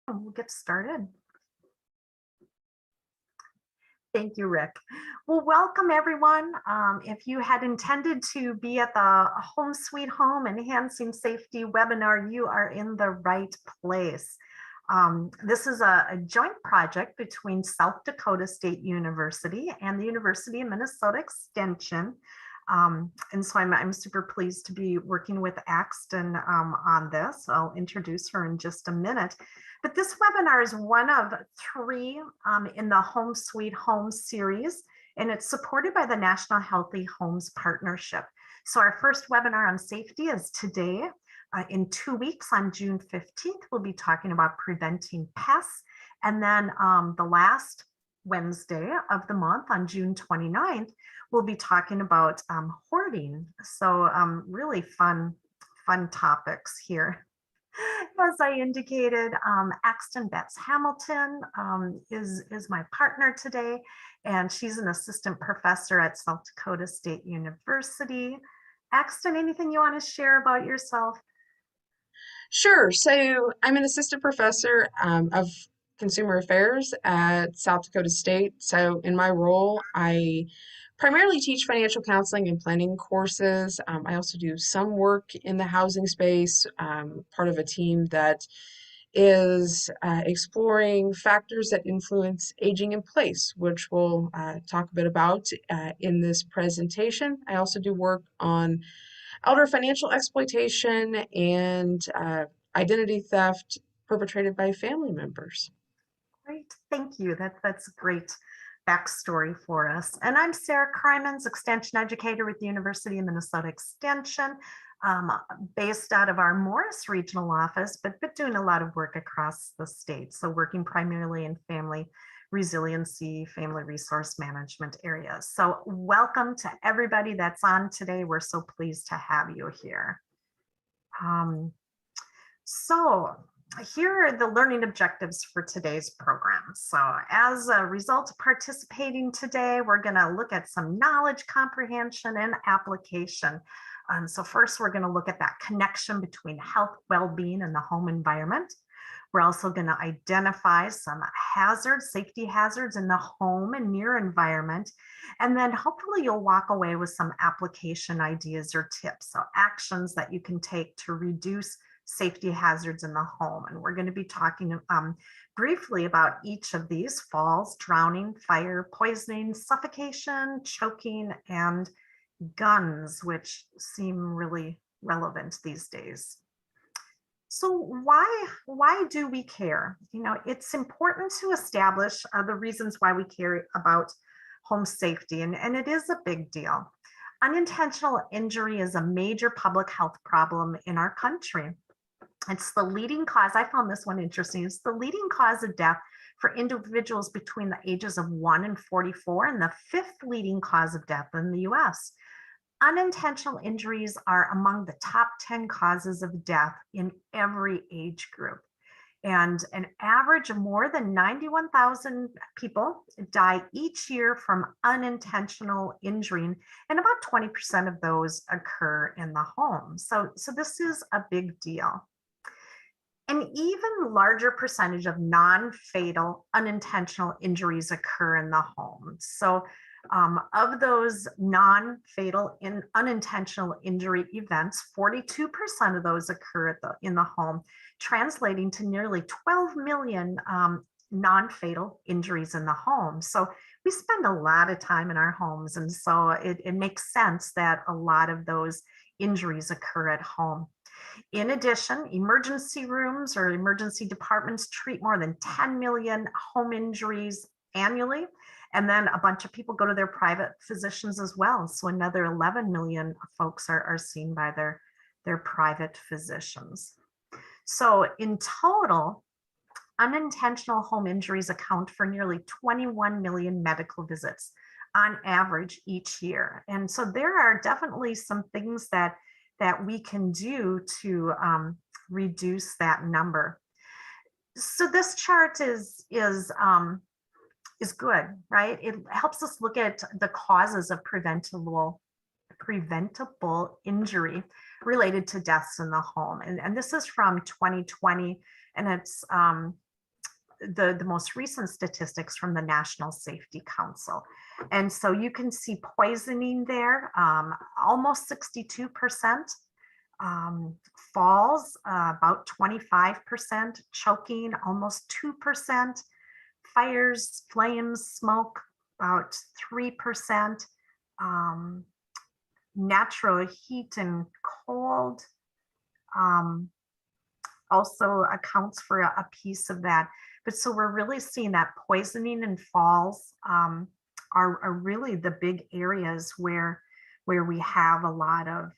We'll get started. Thank you, Rick. Well, welcome everyone. If you had intended to be at the Home Sweet Home Enhancing Safety webinar, you are in the right place. This is a joint project between South Dakota State University and the University of Minnesota Extension. And so I'm super pleased to be working with Axton on this. I'll introduce her in just a minute. But this webinar is one of three in the Home Sweet Home series, and it's supported by the National Healthy Homes Partnership. So our first webinar on safety is today. In 2 weeks on June 15th, we'll be talking about preventing pests. And then the last Wednesday of the month on June 29th, we'll be talking about hoarding. So really fun topics here. As I indicated, Axton Betts Hamilton is my partner today, and she's an assistant professor at South Dakota State University. Axton, anything you want to share about yourself? Sure. So I'm an assistant professor of consumer affairs at South Dakota State. So in my role, I primarily teach financial counseling and planning courses. I also do some work in the housing space, part of a team that is exploring factors that influence aging in place, which we'll talk a bit about in this presentation. I also do work on elder financial exploitation and identity theft perpetrated by family members. Great, thank you. That's great backstory for us. And I'm Sarah Krymans, Extension Educator with the University of Minnesota Extension, based out of our Morris Regional Office, but doing a lot of work across the state. So working primarily in family resiliency, family resource management areas. So welcome to everybody that's on today. We're so pleased to have you here. So here are the learning objectives for today's program. So as a result of participating today, we're going to look at some knowledge comprehension and application. So first, we're going to look at that connection between health, well-being, and the home environment. We're also going to identify some hazards, safety hazards in the home and near environment. And then hopefully you'll walk away with some application ideas or tips. So actions that you can take to reduce safety hazards in the home. And we're going to be talking briefly about each of these: falls, drowning, fire, poisoning, suffocation, choking, and guns, which seem really relevant these days. So why do we care? You know, it's important to establish the reasons why we care about home safety, and it is a big deal. Unintentional injury is a major public health problem in our country. It's the leading cause. I found this one interesting. It's the leading cause of death for individuals between the ages of 1 and 44, and the 5th leading cause of death in the US. Unintentional injuries are among the top 10 causes of death in every age group. And an average of more than 91,000 people die each year from unintentional injury, and about 20% of those occur in the home. So this is a big deal. An even larger percentage of non-fatal unintentional injuries occur in the home. So of those non-fatal unintentional injury events, 42% of those occur in the home, translating to nearly 12 million non-fatal injuries in the home. So we spend a lot of time in our homes, and so it makes sense that a lot of those injuries occur at home. In addition, emergency rooms or emergency departments treat more than 10 million home injuries annually. And then a bunch of people go to their private physicians as well. So another 11 million folks are seen by their private physicians. So in total, unintentional home injuries account for nearly 21 million medical visits on average each year. And so there are definitely some things that we can do to reduce that number. So this chart is good, right? It helps us look at the causes of preventable injury related to deaths in the home. And this is from 2020, and it's the most recent statistics from the National Safety Council. And so you can see poisoning there, almost 62%, falls, about 25%, choking, almost 2%, fires, flames, smoke, about 3%, natural heat and cold, also accounts for a piece of that. But so we're really seeing that poisoning and falls are really the big areas where we have a lot of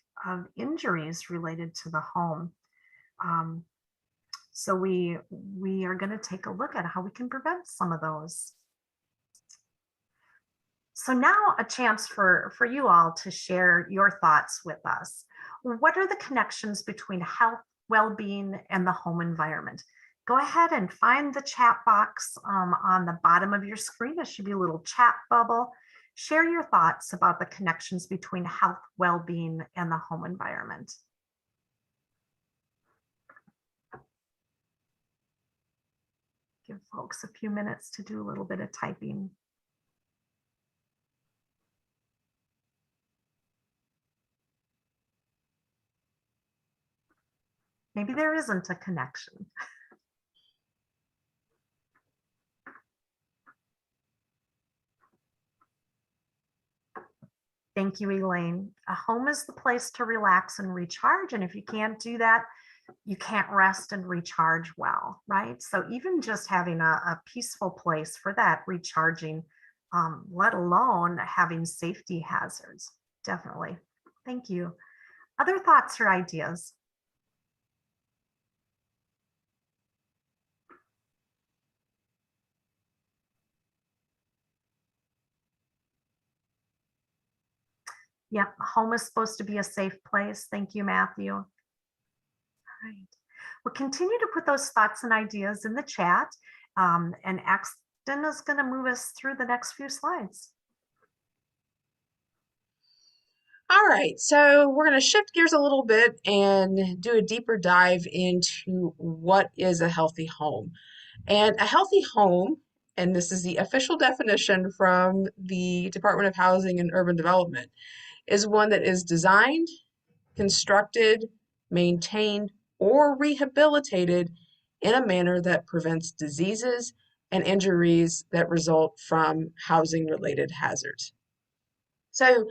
injuries related to the home. Um, so we are going to take a look at how we can prevent some of those. So now a chance for you all to share your thoughts with us. What are the connections between health, well-being, and the home environment? Go ahead and find the chat box on the bottom of your screen. There should be a little chat bubble. Share your thoughts about the connections between health, well-being, and the home environment. Give folks a few minutes to do a little bit of typing. Maybe there isn't a connection. Thank you, Elaine. A home is the place to relax and recharge. And if you can't do that, you can't rest and recharge well, right? So even just having a peaceful place for that recharging, let alone having safety hazards, definitely. Thank you. Other thoughts or ideas? Yep, home is supposed to be a safe place. Thank you, Matthew. All right. We'll continue to put those thoughts and ideas in the chat, and Axton is going to move us through the next few slides. All right, so we're going to shift gears a little bit and do a deeper dive into what is a healthy home. And a healthy home, and this is the official definition from the Department of Housing and Urban Development, is one that is designed, constructed, maintained, or rehabilitated in a manner that prevents diseases and injuries that result from housing related hazards. So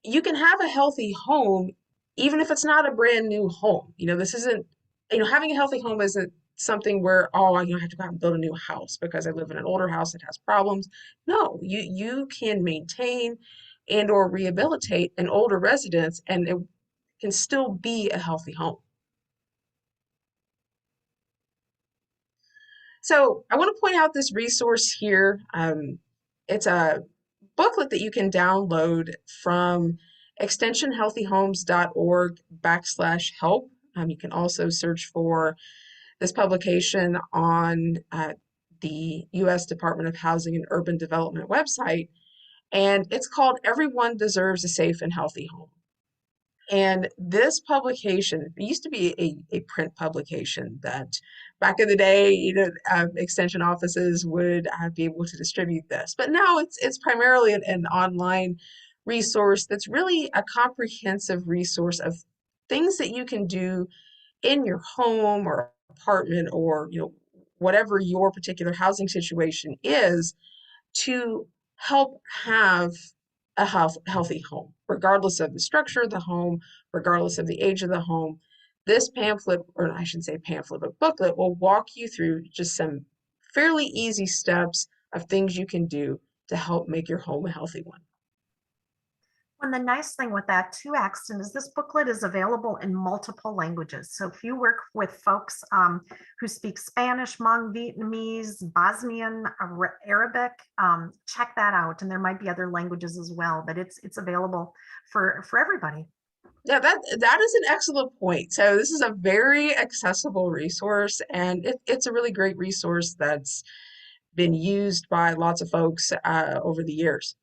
you can have a healthy home even if it's not a brand new home. This isn't, having a healthy home isn't something where, oh, I have to go out and build a new house because I live in an older house that has problems. No, you can maintain and or rehabilitate an older residence and it can still be a healthy home. So I want to point out this resource here. It's a booklet that you can download from extensionhealthyhomes.org/help. You can also search for this publication on the U.S. Department of Housing and Urban Development website, and it's called Everyone Deserves a Safe and Healthy Home. And this publication, it used to be a print publication that back in the day, extension offices would be able to distribute this. But now it's primarily an online resource that's really a comprehensive resource of things that you can do in your home or apartment or whatever your particular housing situation is to help have a healthy home, regardless of the structure of the home, regardless of the age of the home. This pamphlet, or I shouldn't say pamphlet, but booklet will walk you through just some fairly easy steps of things you can do to help make your home a healthy one. And the nice thing with that too, Axton, is this booklet is available in multiple languages. So if you work with folks who speak Spanish, Hmong, Vietnamese, Bosnian, Arabic, check that out. And there might be other languages as well, but it's available for everybody. Yeah, that is an excellent point. So this is a very accessible resource, and it's a really great resource that's been used by lots of folks over the years.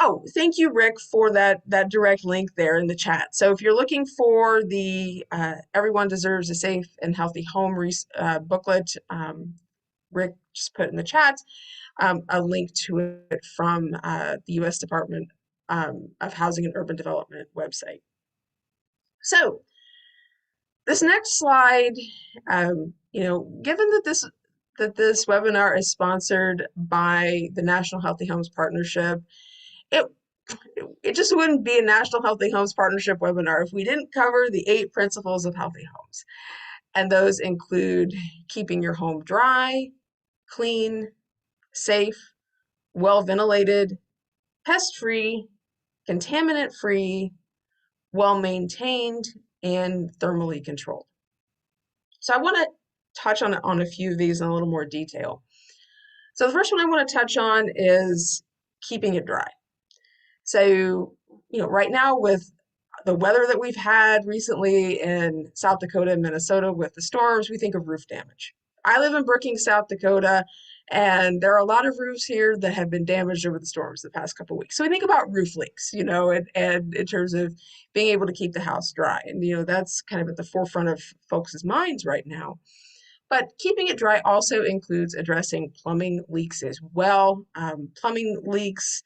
Oh, thank you, Rick, for that direct link there in the chat. So if you're looking for the Everyone Deserves a Safe and Healthy Home booklet, Rick just put in the chat a link to it from the U.S. Department of Housing and Urban Development website. So this next slide, given that this webinar is sponsored by the National Healthy Homes Partnership, it it just wouldn't be a National Healthy Homes Partnership webinar if we didn't cover the 8 principles of healthy homes. And those include keeping your home dry, clean, safe, well ventilated, pest free, contaminant free, well maintained, and thermally controlled. So I want to touch on a few of these in a little more detail. So the first one I want to touch on is keeping it dry. So, right now with the weather that we've had recently in South Dakota and Minnesota with the storms, we think of roof damage. I live in Brookings, South Dakota, and there are a lot of roofs here that have been damaged over the storms the past couple of weeks. So we think about roof leaks, and in terms of being able to keep the house dry. And, that's kind of at the forefront of folks' minds right now. But keeping it dry also includes addressing plumbing leaks as well. Plumbing leaks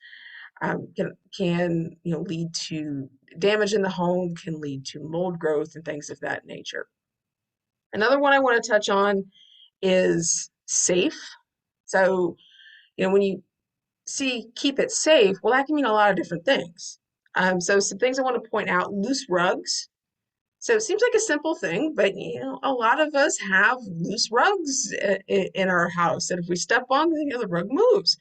can lead to damage in the home, can lead to mold growth and things of that nature. Another one I want to touch on is safe. So, when you see keep it safe, well, that can mean a lot of different things. So some things I want to point out: loose rugs. So it seems like a simple thing, but a lot of us have loose rugs in our house, and if we step on the rug moves.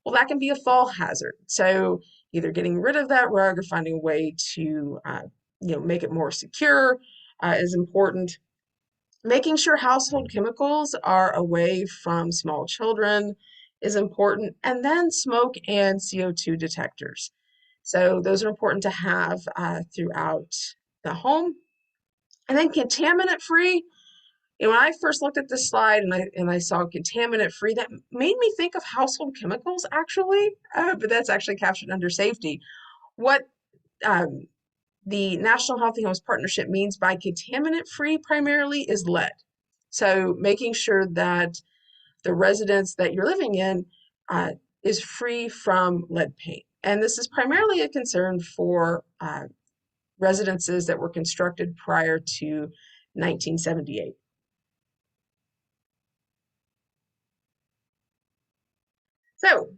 Well, that can be a fall hazard. So either getting rid of that rug or finding a way to make it more secure is important. Making sure household chemicals are away from small children is important. And then smoke and CO2 detectors. So those are important to have throughout the home. And then contaminant free. When I first looked at this slide and I saw contaminant free, that made me think of household chemicals actually, but that's actually captured under safety. What um, the National Healthy Homes Partnership means by contaminant free primarily is lead. So making sure that the residence that you're living in is free from lead paint. And this is primarily a concern for residences that were constructed prior to 1978. So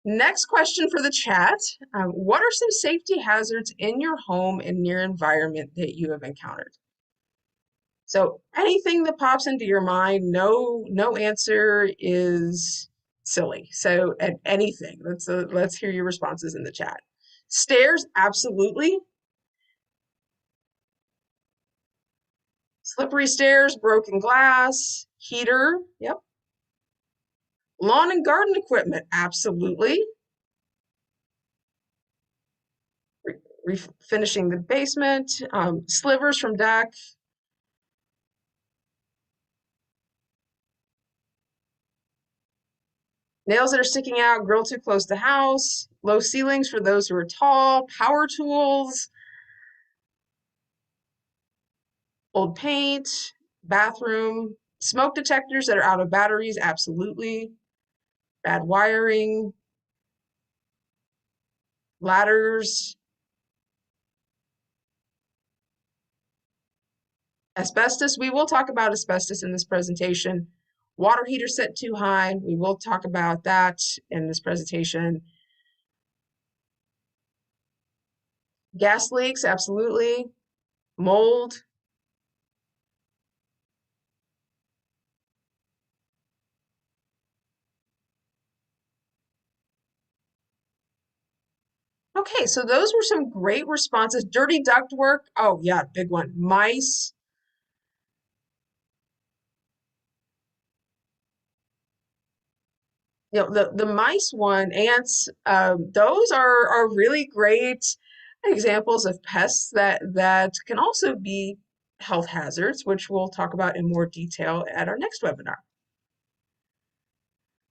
next question for the chat. What are some safety hazards in your home and your environment that you have encountered? So anything that pops into your mind, no answer is silly. So at anything, let's hear your responses in the chat. Stairs, absolutely. Slippery stairs, broken glass, heater, yep. Lawn and garden equipment, absolutely. Refinishing the basement, slivers from deck. Nails that are sticking out, grill too close to house, low ceilings for those who are tall, power tools, old paint, bathroom, smoke detectors that are out of batteries, absolutely. Bad wiring, ladders, asbestos. We will talk about asbestos in this presentation. Water heater set too high. We will talk about that in this presentation. Gas leaks, absolutely. Mold. Okay, so those were some great responses. Dirty ductwork. Oh, yeah, big one. Mice. The mice one, ants, those are really great examples of pests that can also be health hazards, which we'll talk about in more detail at our next webinar.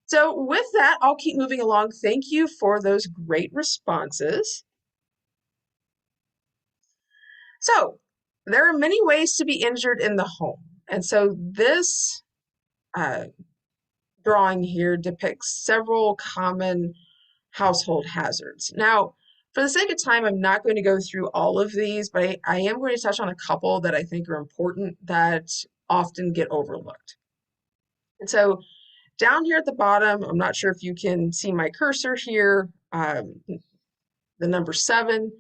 So with that, I'll keep moving along. Thank you for those great responses. So there are many ways to be injured in the home. And so this uh, drawing here depicts several common household hazards. Now, for the sake of time, I'm not going to go through all of these, but I am going to touch on a couple that I think are important that often get overlooked. And so down here at the bottom, I'm not sure if you can see my cursor here, the number 7.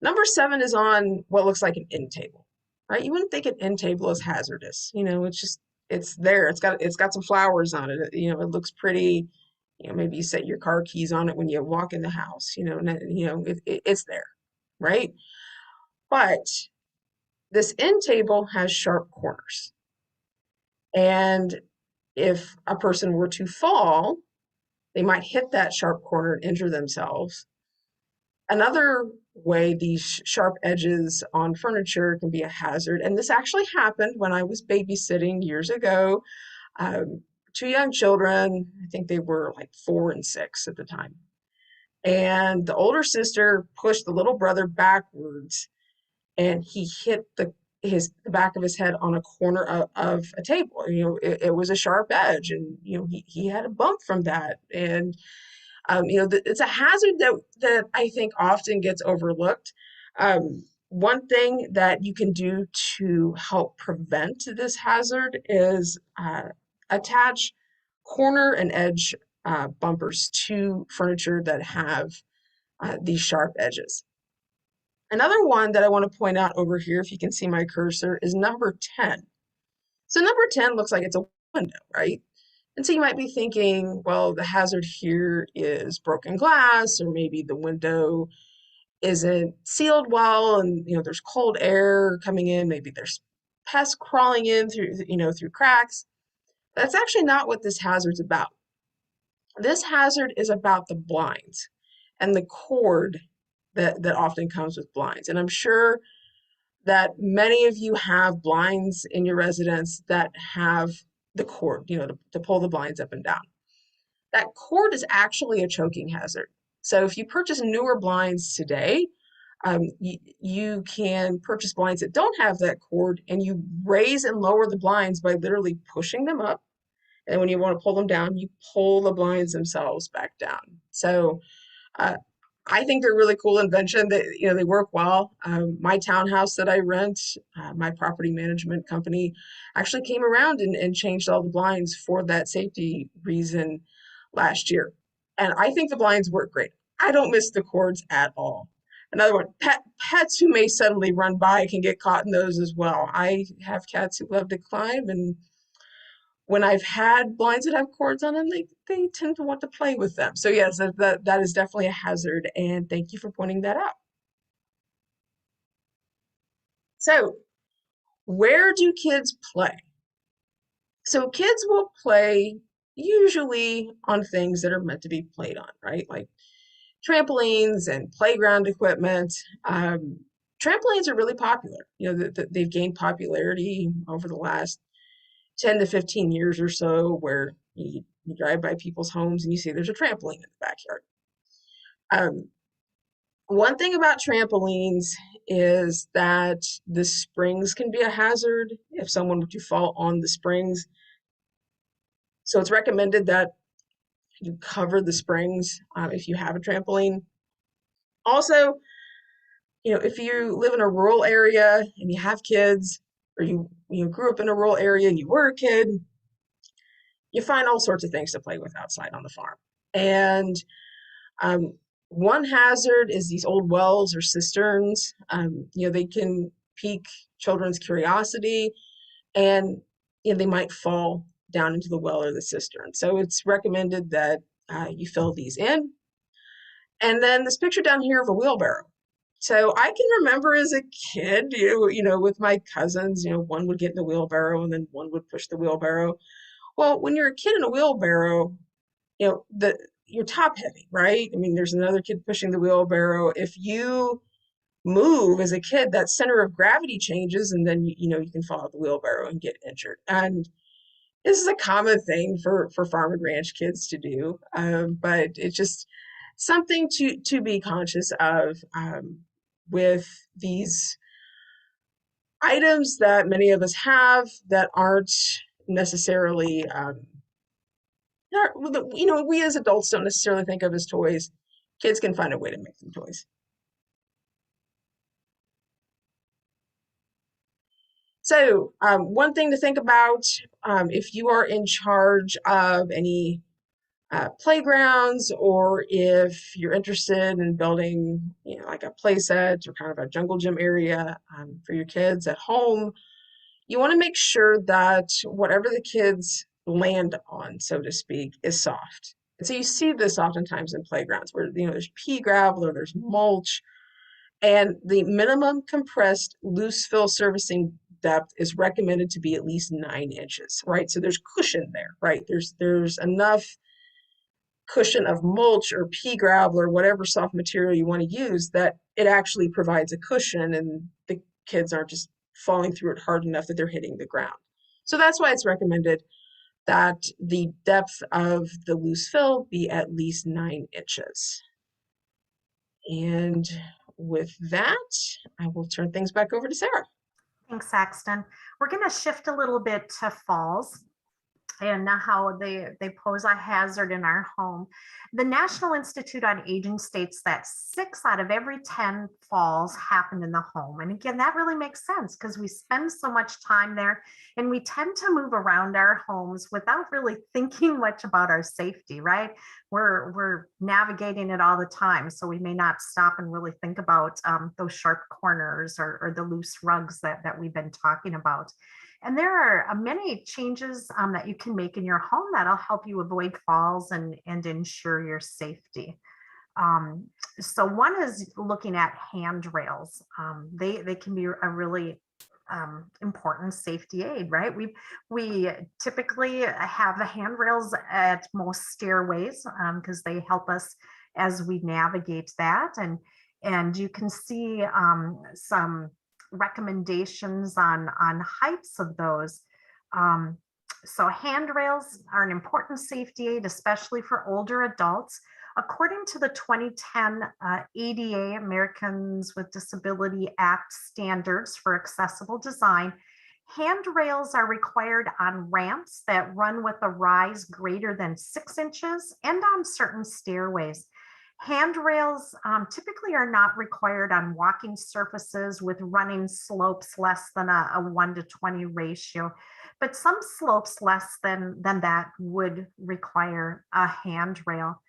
Number 7 is on what looks like an end table, right? You wouldn't think an end table is hazardous. It's just it's there. It's got some flowers on it. It looks pretty. Maybe you set your car keys on it when you walk in the house. It's there, right? But this end table has sharp corners, and if a person were to fall, they might hit that sharp corner and injure themselves. Another way these sharp edges on furniture can be a hazard, and this actually happened when I was babysitting years ago. Um, Two young children, I think they were like 4 and 6 at the time. And the older sister pushed the little brother backwards, and he hit the back of his head on a corner of a table. It was a sharp edge, and he had a bump from that. And it's a hazard that I think often gets overlooked. One thing that you can do to help prevent this hazard is attach corner and edge bumpers to furniture that have these sharp edges. Another one that I want to point out over here, if you can see my cursor, is number 10. So number 10 looks like it's a window, right? And so you might be thinking, well, the hazard here is broken glass, or maybe the window isn't sealed well, and there's cold air coming in. Maybe there's pests crawling in through cracks. That's actually not what this hazard's about. This hazard is about the blinds and the cord that often comes with blinds. And I'm sure that many of you have blinds in your residence that have the cord, to pull the blinds up and down. That cord is actually a choking hazard. So if you purchase newer blinds today, you can purchase blinds that don't have that cord, and you raise and lower the blinds by literally pushing them up. And when you want to pull them down, you pull the blinds themselves back down. So uh, I think they're a really cool invention. They work well. My townhouse that I rent, my property management company actually came around and changed all the blinds for that safety reason last year. And I think the blinds work great. I don't miss the cords at all. Another one, pets who may suddenly run by can get caught in those as well. I have cats who love to climb, and when I've had blinds that have cords on them, they tend to want to play with them. So yes, that is definitely a hazard, and thank you for pointing that out. So where do kids play? So kids will play usually on things that are meant to be played on, right? Like trampolines and playground equipment. Trampolines are really popular. They've gained popularity over the last 10 to 15 years or so, where you drive by people's homes and you see there's a trampoline in the backyard. Um, One thing about trampolines is that the springs can be a hazard if someone were to fall on the springs. So it's recommended that you cover the springs if you have a trampoline. Also, if you live in a rural area and you have kids, or you grew up in a rural area and you were a kid, you find all sorts of things to play with outside on the farm. And um, one hazard is these old wells or cisterns. They can pique children's curiosity, and they might fall down into the well or the cistern. So it's recommended that you fill these in. And then this picture down here of a wheelbarrow. So I can remember as a kid, with my cousins, one would get in the wheelbarrow and then one would push the wheelbarrow. Well, when you're a kid in a wheelbarrow, you're top heavy, right? I mean, there's another kid pushing the wheelbarrow. If you move as a kid, that center of gravity changes, and then you can fall out the wheelbarrow and get injured. And this is a common thing for farm and ranch kids to do, but it's just something to be conscious of with these items that many of us have that aren't necessarily we as adults don't necessarily think of as toys. Kids can find a way to make them toys. So, one thing to think about if you are in charge of any playgrounds, or if you're interested in building, like a play set or kind of a jungle gym area for your kids at home, you want to make sure that whatever the kids land on, so to speak, is soft. And so you see this oftentimes in playgrounds where there's pea gravel or there's mulch, and the minimum compressed loose fill surfacing depth is recommended to be at least 9 inches, right? So there's cushion there, right? There's enough cushion of mulch or pea gravel or whatever soft material you want to use that it actually provides a cushion, and the kids aren't just falling through it hard enough that they're hitting the ground. So that's why it's recommended that the depth of the loose fill be at least 9 inches. And with that, I will turn things back over to Sarah. Thanks, Saxton. We're going to shift a little bit to falls and how they pose a hazard in our home. The National Institute on Aging states that 6 out of every 10 falls happen in the home. And again, that really makes sense because we spend so much time there and we tend to move around our homes without really thinking much about our safety, right? We're navigating it all the time. So we may not stop and really think about those sharp corners or the loose rugs that we've been talking about. And there are many changes that you can make in your home that'll help you avoid falls and ensure your safety. So one is looking at handrails. They can be a really important safety aid, right? We typically have the handrails at most stairways because they help us as we navigate that. And you can see some recommendations on heights of those. So handrails are an important safety aid, especially for older adults. According to the 2010 ADA, Americans with Disability Act standards for accessible design, handrails are required on ramps that run with a rise greater than 6 inches and on certain stairways. Handrails typically are not required on walking surfaces with running slopes less than a 1:20 ratio, but some slopes less than that would require a handrail.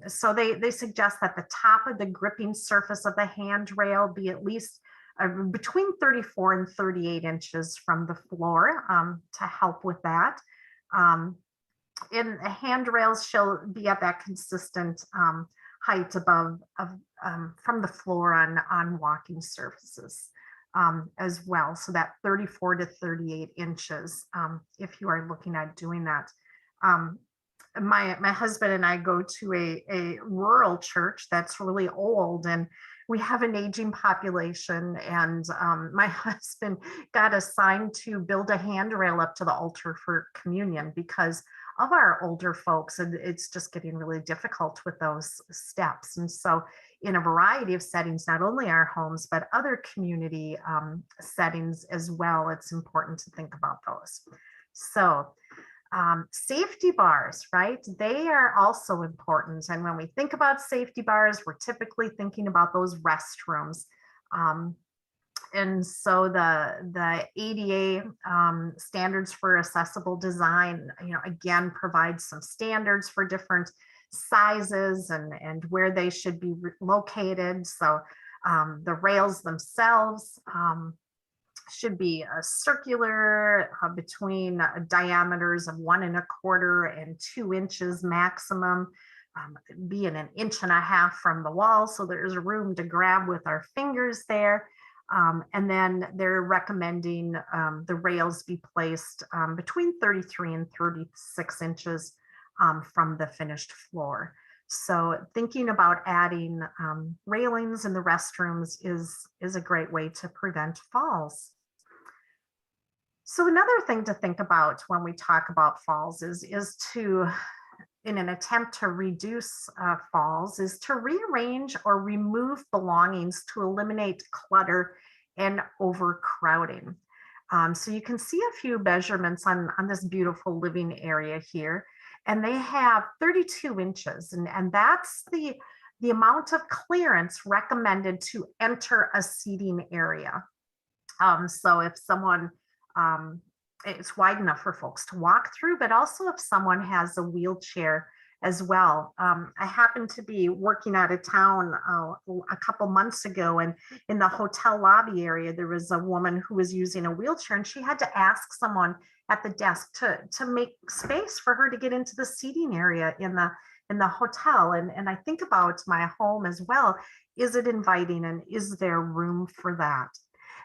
So they suggest that the top of the gripping surface of the handrail be at least between 34 and 38 inches from the floor to help with that. And handrails shall be at that consistent height above from the floor on walking surfaces as well. So that 34 to 38 inches if you are looking at doing that. My husband and I go to a rural church that's really old, and we have an aging population, and my husband got assigned to build a handrail up to the altar for communion because of our older folks, and it's just getting really difficult with those steps. And so in a variety of settings, not only our homes, but other community settings as well, it's important to think about those. So safety bars, right? They are also important. And when we think about safety bars, we're typically thinking about those restrooms. And so the ADA standards for accessible design, again, provides some standards for different sizes and where they should be located. So the rails themselves should be circular between diameters of 1¼ and 2 inches maximum, being 1.5 inches from the wall. So there's room to grab with our fingers there. And then they're recommending the rails be placed between 33 and 36 inches from the finished floor. So thinking about adding railings in the restrooms is a great way to prevent falls. So another thing to think about when we talk about falls is to, in an attempt to reduce falls, is to rearrange or remove belongings to eliminate clutter and overcrowding. So you can see a few measurements on this beautiful living area here, and they have 32 inches, and that's the amount of clearance recommended to enter a seating area. So if someone, um, it's wide enough for folks to walk through, but also if someone has a wheelchair as well. I happened to be working out of town a couple months ago, and in the hotel lobby area, there was a woman who was using a wheelchair, and she had to ask someone at the desk to make space for her to get into the seating area in the hotel. And I think about my home as well. Is it inviting, and is there room for that?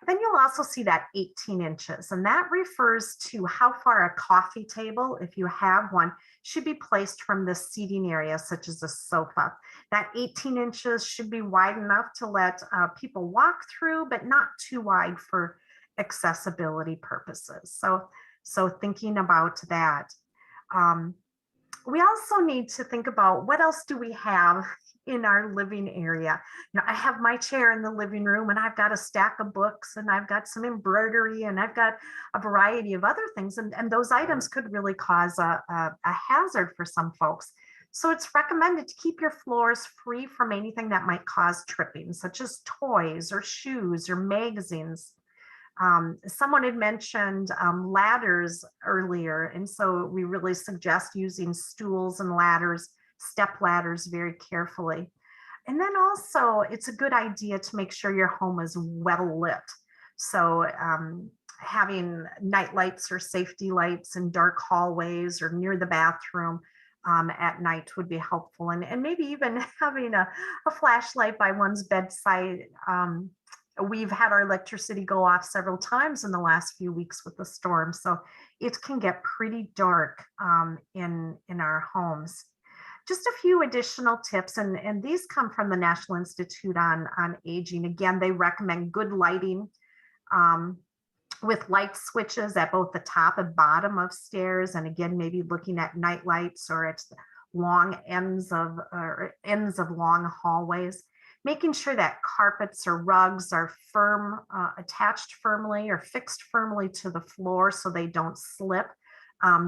Then you'll also see that 18 inches, and that refers to how far a coffee table, if you have one, should be placed from the seating area, such as a sofa. That 18 inches should be wide enough to let people walk through, but not too wide for accessibility purposes. So thinking about that. Um, we also need to think about what else do we have in our living area. I have my chair in the living room, and I've got a stack of books, and I've got some embroidery, and I've got a variety of other things, and those items could really cause a hazard for some folks. So it's recommended to keep your floors free from anything that might cause tripping, such as toys or shoes or magazines. Someone had mentioned ladders earlier, and so we really suggest using stools and ladders, step ladders, very carefully. And then also, it's a good idea to make sure your home is well lit. So having night lights or safety lights in dark hallways or near the bathroom at night would be helpful. And maybe even having a flashlight by one's bedside. We've had our electricity go off several times in the last few weeks with the storm, so it can get pretty dark in our homes. Just a few additional tips, and these come from the National Institute on Aging. Again, they recommend good lighting um, with light switches at both the top and bottom of stairs, and again, maybe looking at night lights or at long ends of long hallways. Making sure that carpets or rugs are attached firmly or fixed firmly to the floor so they don't slip.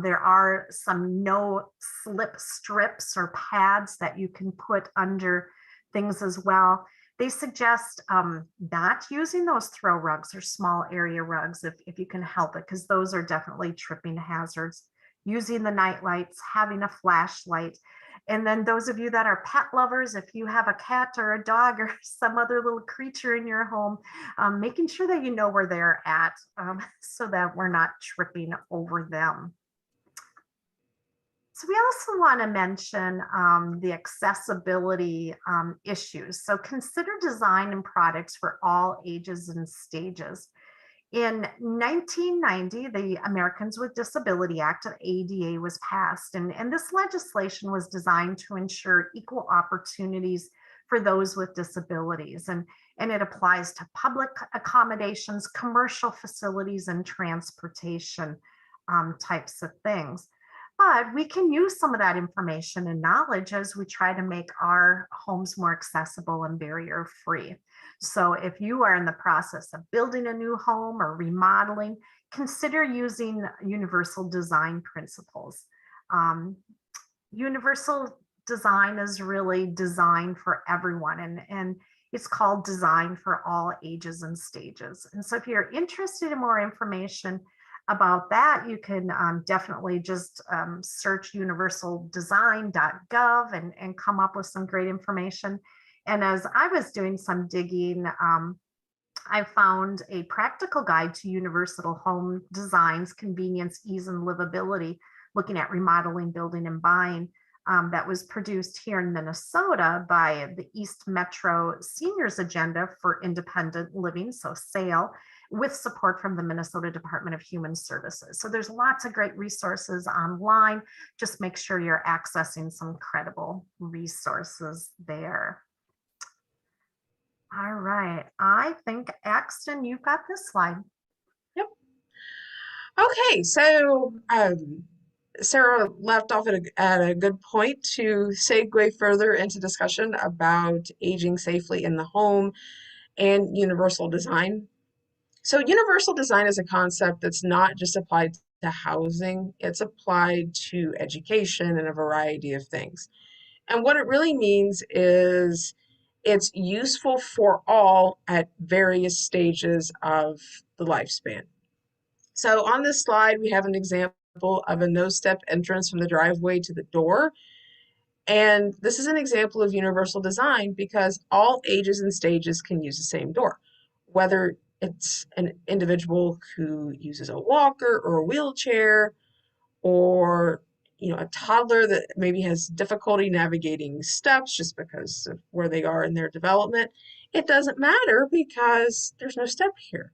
There are some no slip strips or pads that you can put under things as well. They suggest not using those throw rugs or small area rugs if you can help it, because those are definitely tripping hazards. Using the night lights, having a flashlight. And then those of you that are pet lovers, if you have a cat or a dog or some other little creature in your home, making sure that you know where they're at so that we're not tripping over them. So we also want to mention the accessibility issues. So consider design and products for all ages and stages. In 1990, the Americans with Disability Act, ADA, was passed, and this legislation was designed to ensure equal opportunities for those with disabilities, and it applies to public accommodations, commercial facilities, and transportation types of things. But we can use some of that information and knowledge as we try to make our homes more accessible and barrier-free. So if you are in the process of building a new home or remodeling, consider using universal design principles. Universal design is really designed for everyone, and it's called Design for All Ages and Stages. And so if you're interested in more information about that, you can definitely just search universaldesign.gov and come up with some great information. And as I was doing some digging, I found a practical guide to universal home designs, convenience, ease, and livability, looking at remodeling, building, and buying, that was produced here in Minnesota by the East Metro Seniors Agenda for Independent Living, so SAIL, with support from the Minnesota Department of Human Services. So there's lots of great resources online. Just make sure you're accessing some credible resources there. All right, I think Axton, you've got this slide. Yep. Okay, so Sarah left off at a good point to segue further into discussion about aging safely in the home and universal design. So, universal design is a concept that's not just applied to housing, it's applied to education and a variety of things. And what it really means is it's useful for all at various stages of the lifespan. So on this slide, we have an example of a no-step entrance from the driveway to the door. And this is an example of universal design because all ages and stages can use the same door, whether it's an individual who uses a walker or a wheelchair, or a toddler that maybe has difficulty navigating steps just because of where they are in their development. It doesn't matter because there's no step here.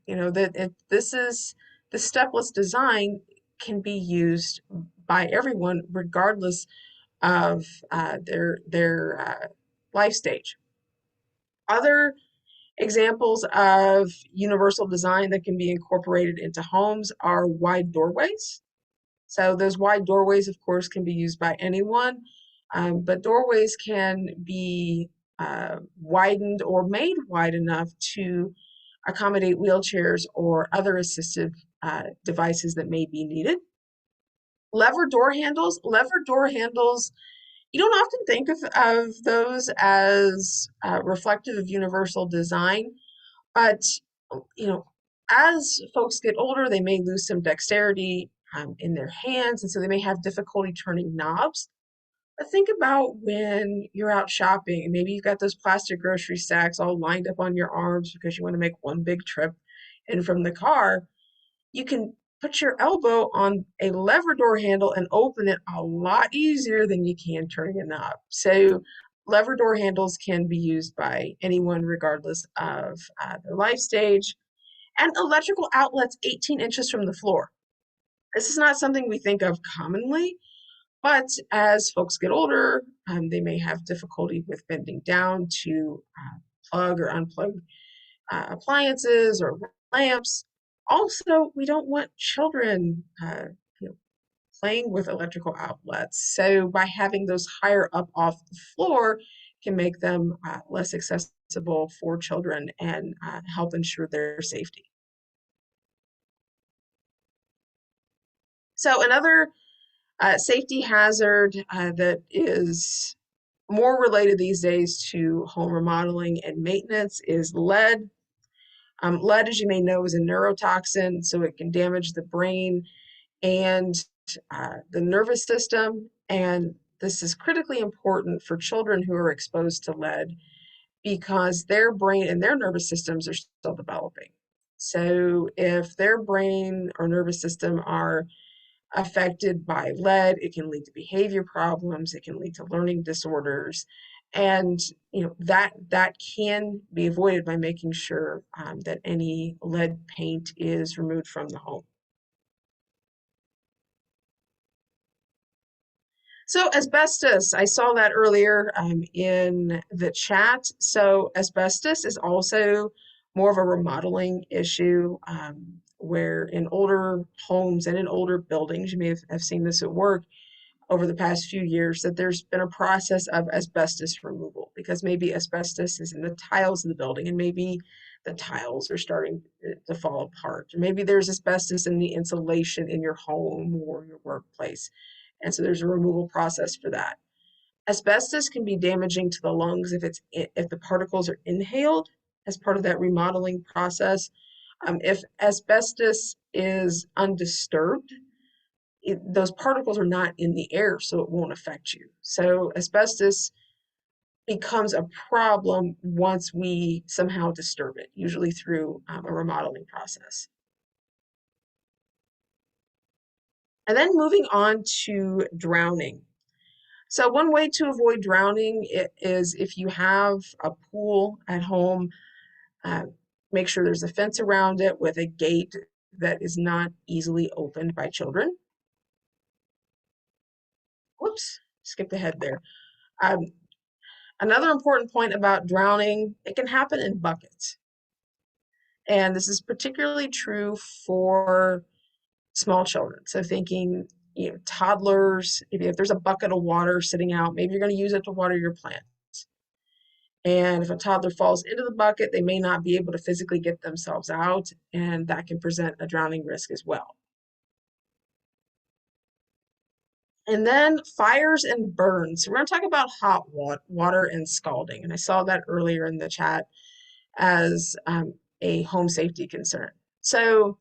This is the stepless design can be used by everyone regardless of their life stage. Other examples of universal design that can be incorporated into homes are wide doorways. So those wide doorways, of course, can be used by anyone, but doorways can be widened or made wide enough to accommodate wheelchairs or other assistive devices that may be needed. Lever door handles, you don't often think of those as reflective of universal design, but you know, as folks get older, they may lose some dexterity in their hands, and so they may have difficulty turning knobs. But think about when you're out shopping and maybe you've got those plastic grocery sacks all lined up on your arms because you want to make one big trip in from the car. You can put your elbow on a lever door handle and open it a lot easier than you can turning a knob. So lever door handles can be used by anyone regardless of their life stage. And electrical outlets 18 inches from the floor. This is not something we think of commonly, but as folks get older, they may have difficulty with bending down to plug or unplug appliances or lamps. Also, we don't want children you know, playing with electrical outlets. So by having those higher up off the floor can make them less accessible for children and help ensure their safety. So another safety hazard that is more related these days to home remodeling and maintenance is lead. Lead, as you may know, is a neurotoxin, so it can damage the brain and the nervous system. And this is critically important for children who are exposed to lead because their brain and their nervous systems are still developing. So if their brain or nervous system are affected by lead, it can lead to behavior problems, it can lead to learning disorders, and that can be avoided by making sure that any lead paint is removed from the home. So asbestos, I saw that earlier in the chat. So asbestos is also more of a remodeling issue where in older homes and in older buildings, you may have seen this at work over the past few years, that there's been a process of asbestos removal because maybe asbestos is in the tiles of the building and maybe the tiles are starting to fall apart. Or maybe there's asbestos in the insulation in your home or your workplace. And so there's a removal process for that. Asbestos can be damaging to the lungs if the particles are inhaled as part of that remodeling process. If asbestos is undisturbed, those particles are not in the air, so it won't affect you. So asbestos becomes a problem once we somehow disturb it, usually through a remodeling process. And then moving on to drowning. So one way to avoid drowning is if you have a pool at home, uh, make sure there's a fence around it with a gate that is not easily opened by children. Whoops, skipped ahead there. Um, Another important point about drowning, it can happen in buckets. And this is particularly true for small children. So thinking, toddlers, if there's a bucket of water sitting out, maybe you're going to use it to water your plant. And if a toddler falls into the bucket, they may not be able to physically get themselves out, and that can present a drowning risk as well. And then fires and burns. We're going to talk about hot water and scalding. And I saw that earlier in the chat as a home safety concern. So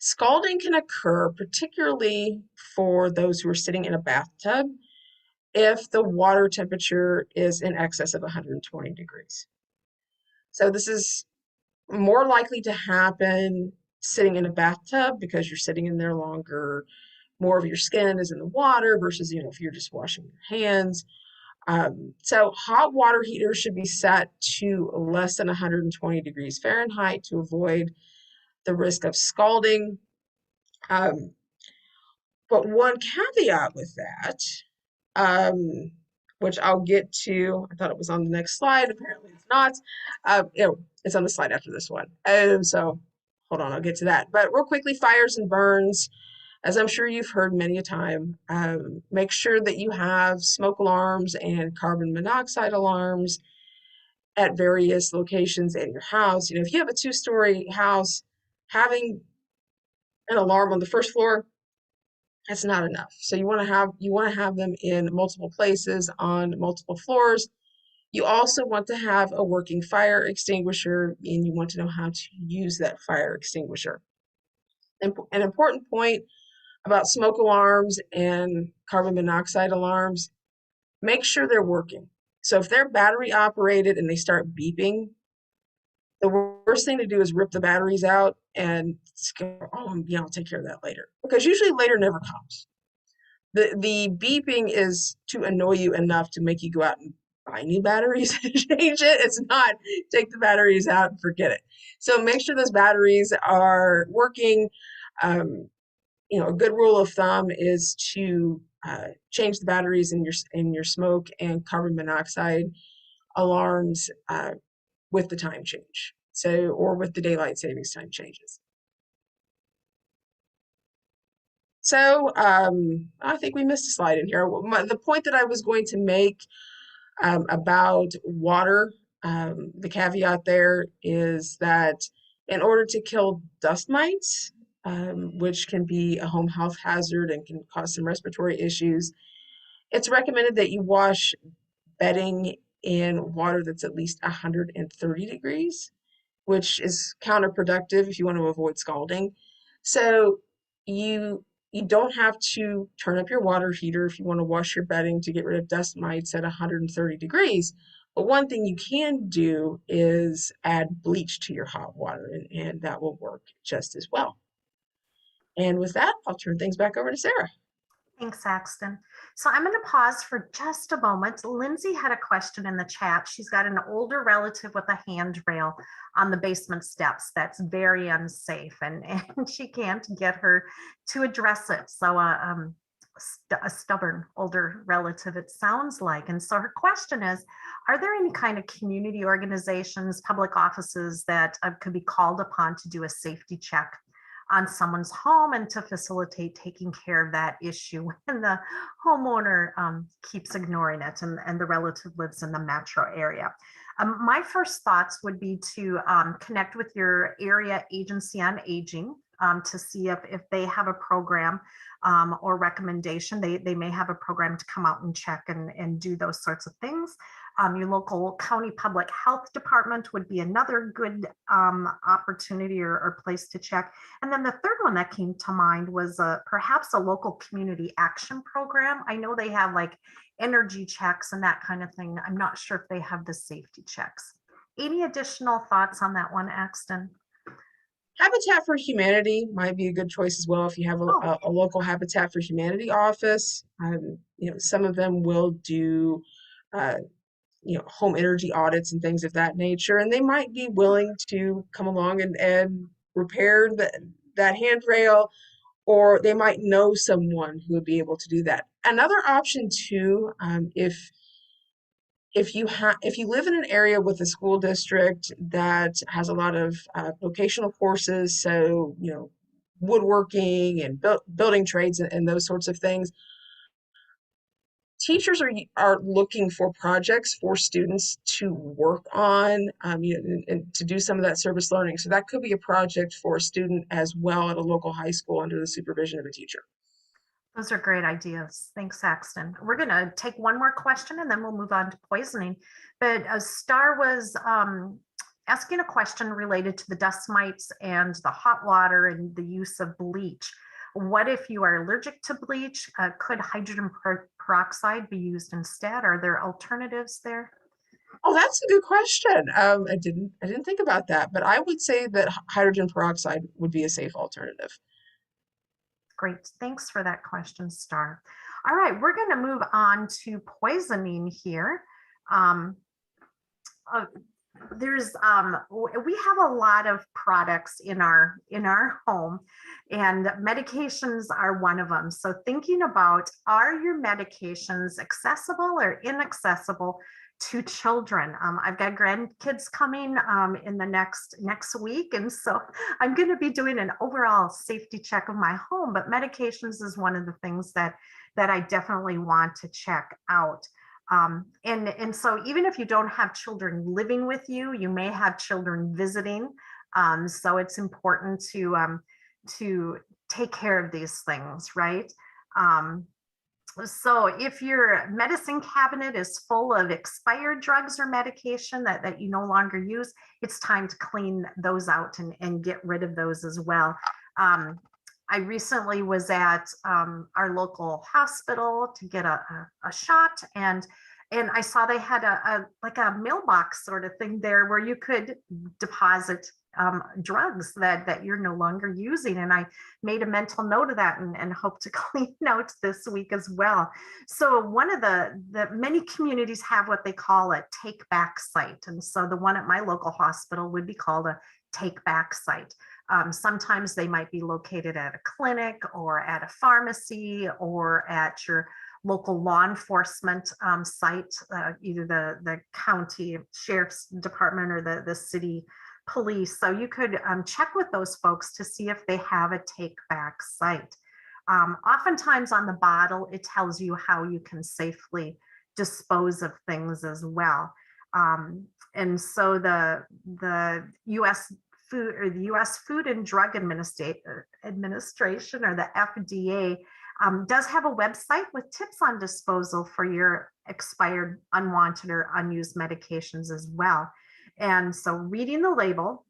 scalding can occur, particularly for those who are sitting in a bathtub, if the water temperature is in excess of 120 degrees. So this is more likely to happen sitting in a bathtub because you're sitting in there longer. More of your skin is in the water versus, if you're just washing your hands. So hot water heaters should be set to less than 120 degrees Fahrenheit to avoid the risk of scalding. Um, but one caveat with that, um, which I'll get to, I thought it was on the next slide. Apparently it's not. It's on the slide after this one. So hold on, I'll get to that. But real quickly, fires and burns. As I'm sure you've heard many a time, make sure that you have smoke alarms and carbon monoxide alarms at various locations in your house. If you have a two-story house, having an alarm on the first floor, that's not enough. So you want to have them in multiple places on multiple floors. You also want to have a working fire extinguisher, and you want to know how to use that fire extinguisher. An important point about smoke alarms and carbon monoxide alarms, make sure they're working. So if they're battery operated and they start beeping, the worst thing to do is rip the batteries out and go, oh, yeah, I'll take care of that later. Because usually later never comes. The beeping is to annoy you enough to make you go out and buy new batteries and change it. It's not take the batteries out and forget it. So make sure those batteries are working. A good rule of thumb is to change the batteries in your smoke and carbon monoxide alarms with the time change. Or with the daylight savings time changes. So I think we missed a slide in here. The point that I was going to make about water, the caveat there is that in order to kill dust mites, which can be a home health hazard and can cause some respiratory issues, it's recommended that you wash bedding in water that's at least 130 degrees, which is counterproductive if you want to avoid scalding. So you you don't have to turn up your water heater if you want to wash your bedding to get rid of dust mites at 130 degrees. But one thing you can do is add bleach to your hot water, and that will work just as well. And with that, I'll turn things back over to Sarah. Thanks, Axton. So I'm going to pause for just a moment. Lindsay had a question in the chat. She's got an older relative with a handrail on the basement steps that's very unsafe, and she can't get her to address it. So a stubborn older relative, it sounds like. And so her question is, are there any kind of community organizations, public offices that could be called upon to do a safety check on someone's home and to facilitate taking care of that issue when the homeowner keeps ignoring it and the relative lives in the metro area? My first thoughts would be to connect with your area agency on aging to see if they have a program or recommendation. They may have a program to come out and check and do those sorts of things. Your local county public health department would be another good opportunity or place to check. And then the third one that came to mind was perhaps a local community action program. I know they have like energy checks and that kind of thing. I'm not sure if they have the safety checks. Any additional thoughts on that one, Axton? Habitat for Humanity might be a good choice as well if you have a local Habitat for Humanity office. Some of them will do home energy audits and things of that nature, and they might be willing to come along and repair that handrail, or they might know someone who would be able to do that. Another option too, if you live in an area with a school district that has a lot of vocational courses, so woodworking and building trades and those sorts of things. Teachers are looking for projects for students to work on, and to do some of that service learning. So that could be a project for a student as well at a local high school under the supervision of a teacher. Those are great ideas. Thanks, Saxton. We're going to take one more question and then we'll move on to poisoning. But Star was asking a question related to the dust mites and the hot water and the use of bleach. What if you are allergic to bleach? Could hydrogen peroxide be used instead? Are there alternatives there? Oh, that's a good question. I didn't think about that, but I would say that hydrogen peroxide would be a safe alternative. Great. Thanks for that question, Star. All right, we're going to move on to poisoning here. Um, uh, we have a lot of products in our home, and medications are one of them. So thinking about, are your medications accessible or inaccessible to children? I've got grandkids coming in the next week, and so I'm going to be doing an overall safety check of my home, but medications is one of the things that I definitely want to check out. And so even if you don't have children living with you, you may have children visiting. So it's important to take care of these things, right? So if your medicine cabinet is full of expired drugs or medication that you no longer use, it's time to clean those out and get rid of those as well. I recently was at our local hospital to get a shot, and I saw they had like a mailbox sort of thing there where you could deposit drugs that you're no longer using. And I made a mental note of that and hope to clean out this week as well. So one of the many communities have what they call a take back site. And so the one at my local hospital would be called a take back site. Sometimes they might be located at a clinic or at a pharmacy or at your local law enforcement site, either the county sheriff's department or the city police. So you could check with those folks to see if they have a take back site. Oftentimes on the bottle, it tells you how you can safely dispose of things as well. And so the U.S. Food and Drug Administration, or the FDA, does have a website with tips on disposal for your expired, unwanted, or unused medications as well. And so reading the label,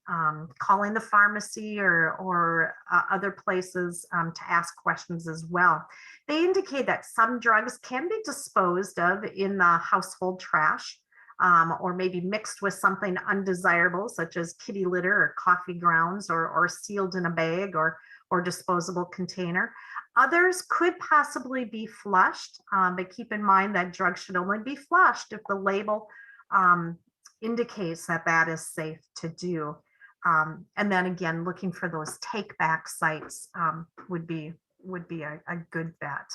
calling the pharmacy or other places to ask questions as well. They indicate that some drugs can be disposed of in the household trash, or maybe mixed with something undesirable, such as kitty litter or coffee grounds, or sealed in a bag or disposable container. Others could possibly be flushed, but keep in mind that drugs should only be flushed if the label indicates that is safe to do. And then again, looking for those take back sites would be a good bet.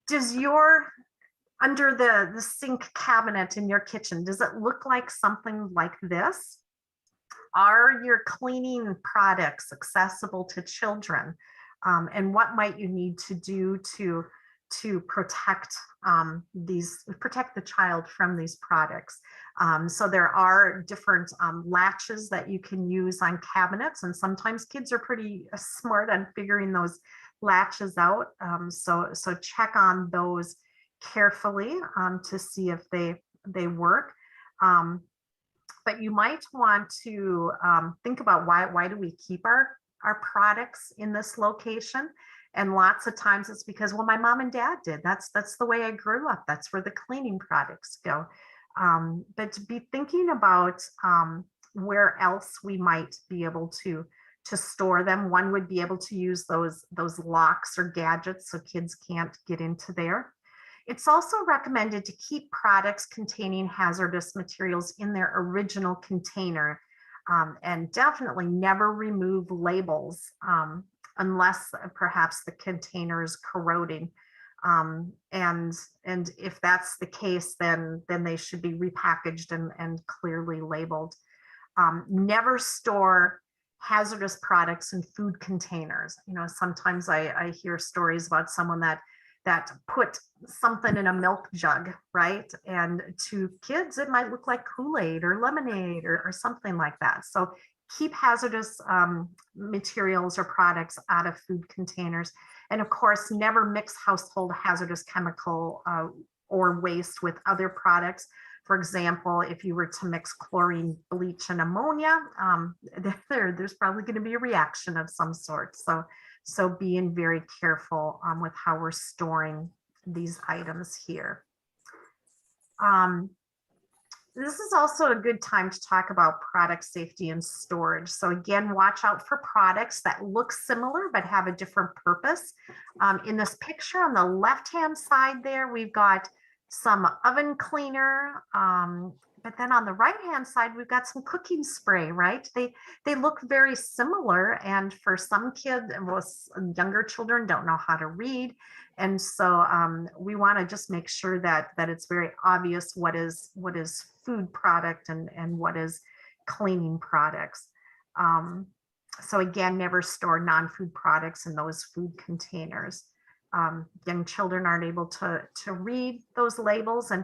Does your under the sink cabinet in your kitchen, does it look like something like this? Are your cleaning products accessible to children? And what might you need to do to protect protect the child from these products? So there are different latches that you can use on cabinets, and sometimes kids are pretty smart on figuring those latches out. So check on those carefully to see if they work. But you might want to think about why do we keep our products in this location? And lots of times it's because, well, my mom and dad did. That's the way I grew up. That's where the cleaning products go. But to be thinking about where else we might be able to store them. One would be able to use those locks or gadgets so kids can't get into there. It's also recommended to keep products containing hazardous materials in their original container, and definitely never remove labels unless perhaps the container is corroding. And if that's the case, then they should be repackaged and clearly labeled. Never store hazardous products in food containers. Sometimes I hear stories about someone that put something in a milk jug, right? And to kids, it might look like Kool-Aid or lemonade or something like that. So keep hazardous materials or products out of food containers. And of course, never mix household hazardous chemical or waste with other products. For example, if you were to mix chlorine, bleach, and ammonia, there's probably going to be a reaction of some sort. So being very careful with how we're storing these items here. This is also a good time to talk about product safety and storage. So again, watch out for products that look similar but have a different purpose. In this picture on the left-hand side there, we've got some oven cleaner, but then on the right-hand side, we've got some cooking spray, right? They look very similar, and for some kids, most younger children don't know how to read, and so we want to just make sure that it's very obvious what is food product and what is cleaning products. So again, never store non-food products in those food containers. Young children aren't able to read those labels, and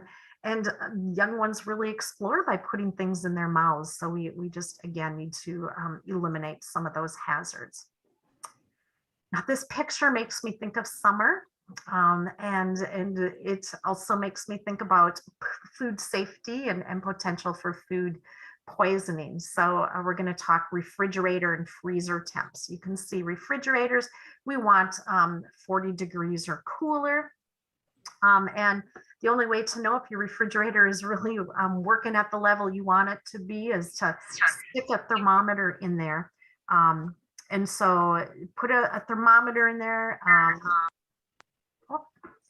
young ones really explore by putting things in their mouths. So we just, again, need to eliminate some of those hazards. Now, this picture makes me think of summer, and it also makes me think about food safety and potential for food poisoning. So we're going to talk refrigerator and freezer temps. You can see refrigerators, we want 40 degrees or cooler. And the only way to know if your refrigerator is really working at the level you want it to be is to stick a thermometer in there. And so put a thermometer in there.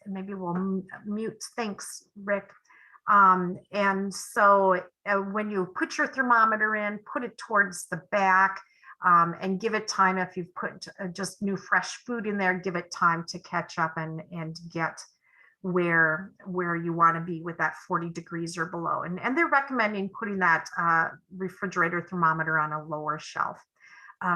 Maybe we'll mute. Thanks, Rick. And so when you put your thermometer in, put it towards the back and give it time. If you've put just new fresh food in there, give it time to catch up and get where you want to be with that 40 degrees or below. And they're recommending putting that refrigerator thermometer on a lower shelf.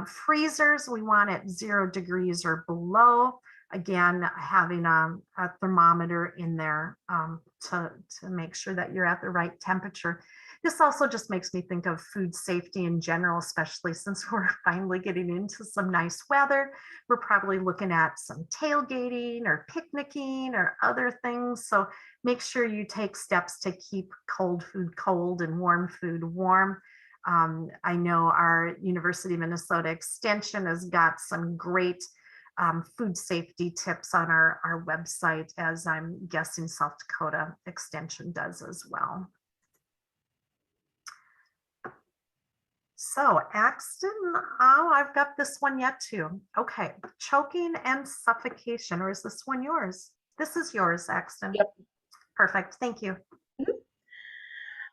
Freezers, we want it 0 degrees or below. Again, having a thermometer in there to make sure that you're at the right temperature. This also just makes me think of food safety in general, especially since we're finally getting into some nice weather. We're probably looking at some tailgating or picnicking or other things. So make sure you take steps to keep cold food cold and warm food warm. I know our University of Minnesota Extension has got some great food safety tips on our website, as I'm guessing South Dakota Extension does as well. So Axton, oh, I've got this one yet too. Okay, choking and suffocation, or is this one yours? This is yours, Axton. Yep. Perfect, thank you.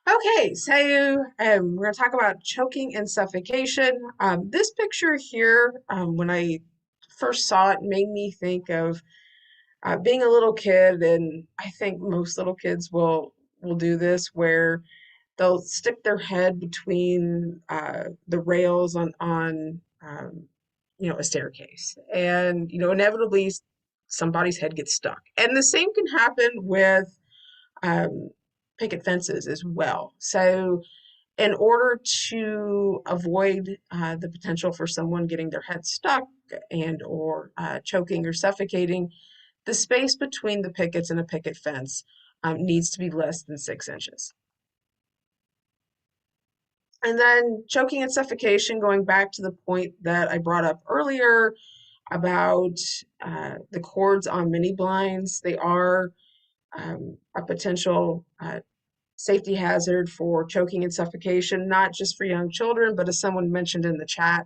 Okay, so we're going to talk about choking and suffocation. This picture here, when I first saw it, made me think of being a little kid, and I think most little kids will do this, where they'll stick their head between the rails on a staircase, and inevitably somebody's head gets stuck. And the same can happen with um, picket fences as well. So in order to avoid the potential for someone getting their head stuck and or choking or suffocating, the space between the pickets and a picket fence needs to be less than 6 inches. And then choking and suffocation, going back to the point that I brought up earlier about the cords on mini blinds, they are a potential safety hazard for choking and suffocation, not just for young children, but as someone mentioned in the chat,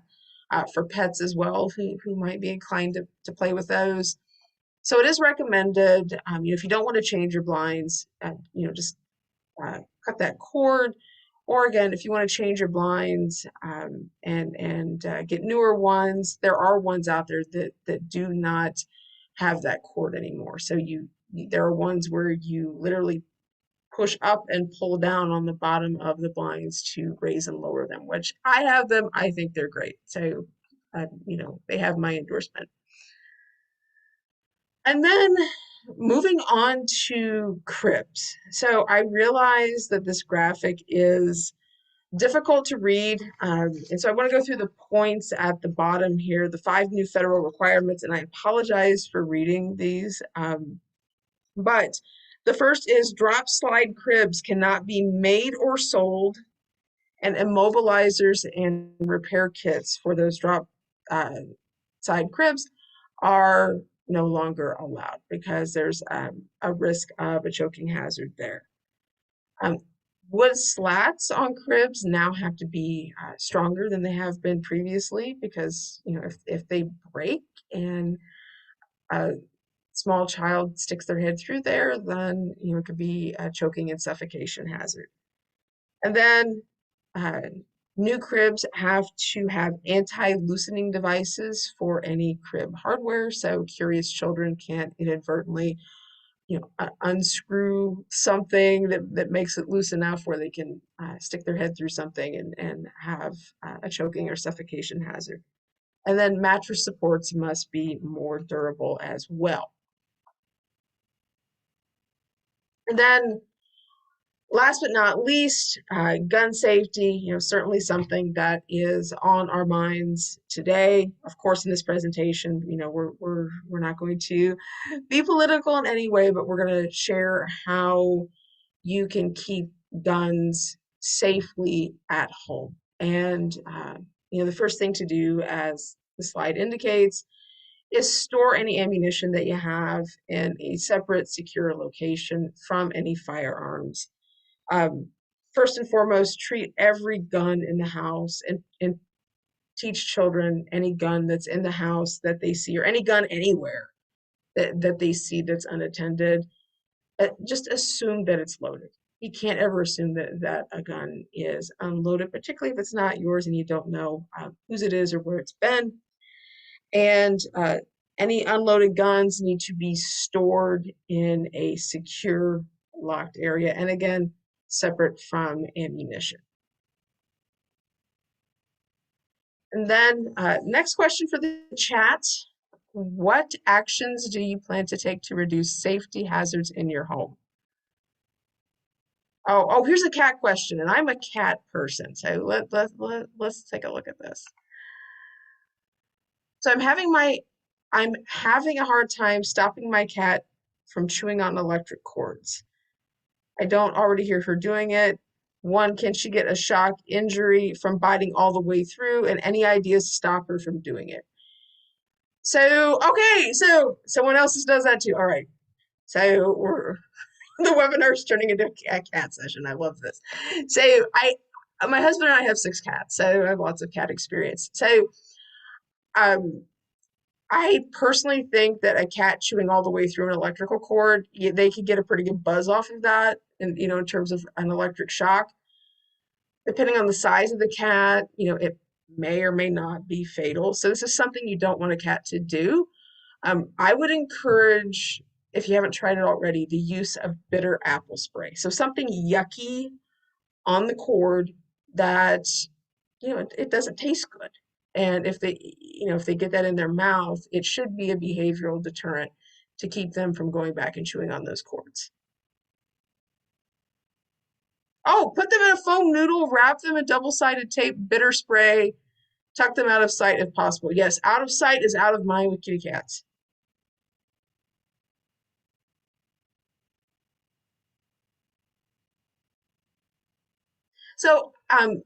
for pets as well, who might be inclined to play with those. So it is recommended, if you don't want to change your blinds, just cut that cord. Or again, if you want to change your blinds and get newer ones, there are ones out there that do not have that cord anymore. So there are ones where you literally push up and pull down on the bottom of the blinds to raise and lower them, which I have them. I think they're great. So, they have my endorsement. And then moving on to cribs. So I realize that this graphic is difficult to read. And so I want to go through the points at the bottom here, the 5 new federal requirements, and I apologize for reading these. But the first is drop slide cribs cannot be made or sold, and immobilizers and repair kits for those drop uh, side cribs are no longer allowed because there's a risk of a choking hazard there. Um, Wood slats on cribs now have to be stronger than they have been previously because if they break and a small child sticks their head through there, then it could be a choking and suffocation hazard. And then uh, new cribs have to have anti-loosening devices for any crib hardware, so curious children can't inadvertently, unscrew something that makes it loose enough where they can stick their head through something and have a choking or suffocation hazard. And then mattress supports must be more durable as well. And then last but not least, gun safety, certainly something that is on our minds today. Of course, in this presentation, we're not going to be political in any way, but we're going to share how you can keep guns safely at home. And the first thing to do, as the slide indicates, is store any ammunition that you have in a separate, secure location from any firearms. um, First and foremost, treat every gun in the house and teach children any gun that's in the house that they see, or any gun anywhere that they see that's unattended. Just assume that it's loaded. You can't ever assume that a gun is unloaded, particularly if it's not yours and you don't know whose it is or where it's been. And any unloaded guns need to be stored in a secure, locked area. And again, separate from ammunition. And then next question for the chat. What actions do you plan to take to reduce safety hazards in your home? Oh, here's a cat question, and I'm a cat person, so let's take a look at this. So I'm having a hard time stopping my cat from chewing on electric cords. I don't already hear her doing it. One, can she get a shock injury from biting all the way through? And any ideas to stop her from doing it? So, okay, so someone else does that too. All right. So the webinar is turning into a cat session. I love this. So my husband and I have 6 cats, so I have lots of cat experience. So um, I personally think that a cat chewing all the way through an electrical cord, they could get a pretty good buzz off of that, and in terms of an electric shock. Depending on the size of the cat, it may or may not be fatal. So this is something you don't want a cat to do. I would encourage, if you haven't tried it already, the use of bitter apple spray. So something yucky on the cord that, it doesn't taste good. And if they get that in their mouth, it should be a behavioral deterrent to keep them from going back and chewing on those cords. Oh, put them in a foam noodle, wrap them in double-sided tape, bitter spray, tuck them out of sight if possible. Yes, out of sight is out of mind with kitty cats. So,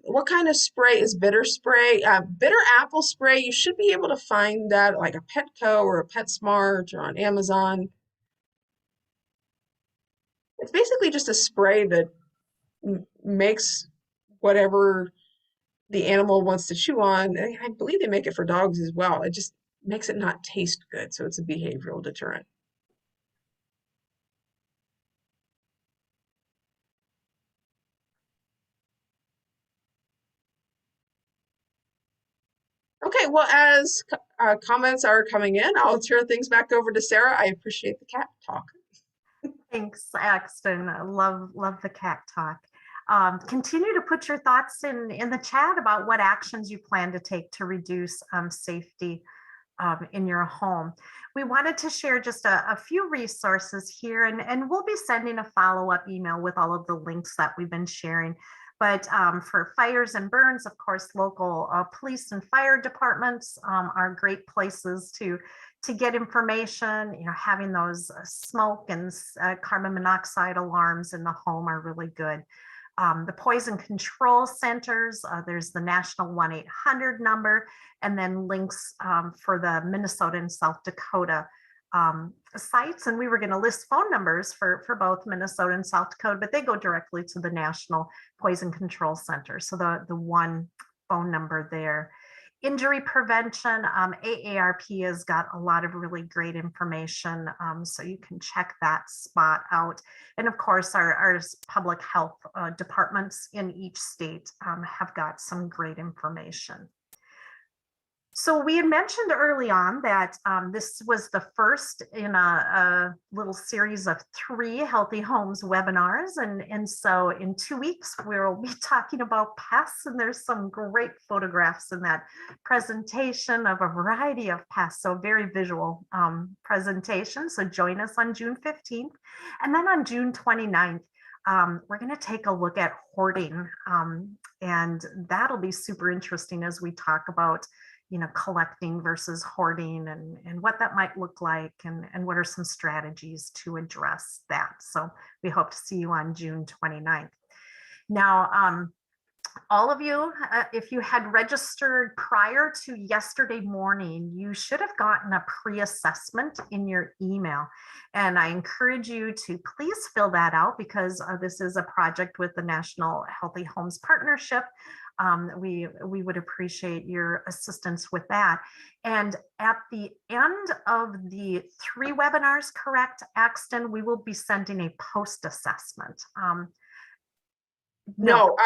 what kind of spray is bitter spray? Bitter apple spray, you should be able to find that like a Petco or a PetSmart or on Amazon. It's basically just a spray that makes whatever the animal wants to chew on. And I believe they make it for dogs as well. It just makes it not taste good, so it's a behavioral deterrent. Okay, well, as comments are coming in, I'll turn things back over to Sarah. I appreciate the cat talk. Thanks, Axton. I love the cat talk. Continue to put your thoughts in the chat about what actions you plan to take to reduce safety in your home. We wanted to share just a few resources here, and we'll be sending a follow-up email with all of the links that we've been sharing. But for fires and burns, of course, local police and fire departments are great places to get information. You know, having those smoke and carbon monoxide alarms in the home are really good. The poison control centers, there's the national 1-800 number, and then links for the Minnesota and South Dakota sites. And we were going to list phone numbers for both Minnesota and South Dakota, but they go directly to the National Poison Control Center. So the one phone number there. Injury prevention, AARP has got a lot of really great information, so you can check that spot out. And of course, our public health departments in each state have got some great information. So we had mentioned early on that this was the first in a little series of 3 Healthy Homes webinars. And so in 2 weeks, we'll be talking about pests, and there's some great photographs in that presentation of a variety of pests. So very visual presentation. So join us on June 15th. And then on June 29th, we're going to take a look at hoarding. And that'll be super interesting as we talk about collecting versus hoarding and what that might look like and what are some strategies to address that. So we hope to see you on June 29th. Now, all of you, if you had registered prior to yesterday morning, you should have gotten a pre-assessment in your email. And I encourage you to please fill that out because this is a project with the National Healthy Homes Partnership. We would appreciate your assistance with that. And at the end of the 3 webinars, correct, Axton, we will be sending a post-assessment. No,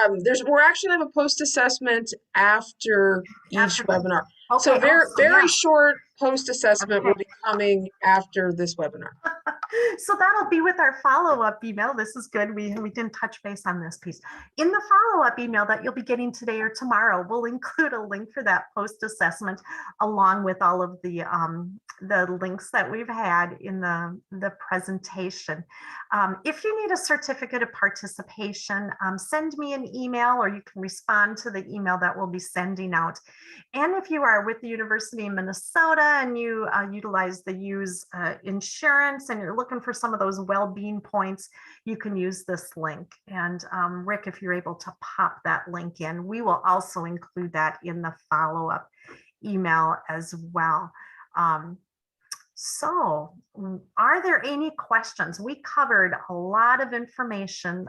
we're actually have a post assessment after each webinar. Okay, so very short post assessment okay. will be coming after this webinar. So that'll be with our follow-up email. This is good. We didn't touch base on this piece. In the follow-up email that you'll be getting today or tomorrow, we'll include a link for that post-assessment along with all of the links that we've had in the presentation. If you need a certificate of participation, send me an email or you can respond to the email that we'll be sending out. And if you are with the University of Minnesota and you utilize the Use insurance and you're looking for some of those well-being points, you can use this link. And Rick, if you're able to pop that link in, we will also include that in the follow-up email as well. So are there any questions? We covered a lot of information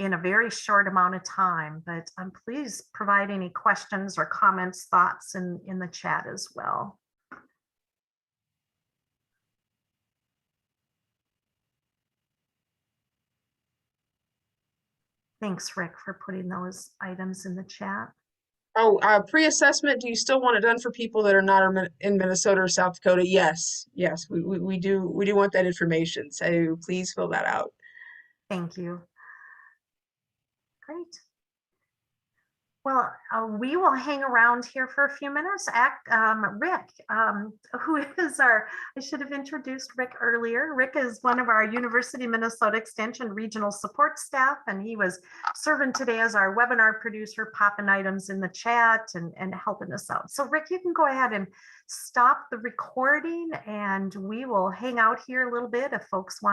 in a very short amount of time, but please provide any questions or comments, thoughts in the chat as well. Thanks, Rick, for putting those items in the chat. Oh, pre-assessment, do you still want it done for people that are not in Minnesota or South Dakota? Yes, we do want that information. So please fill that out. Thank you. Great. Well, we will hang around here for a few minutes. Rick, who is I should have introduced Rick earlier. Rick is one of our University of Minnesota Extension regional support staff, and he was serving today as our webinar producer, popping items in the chat and helping us out. So Rick, you can go ahead and stop the recording and we will hang out here a little bit if folks want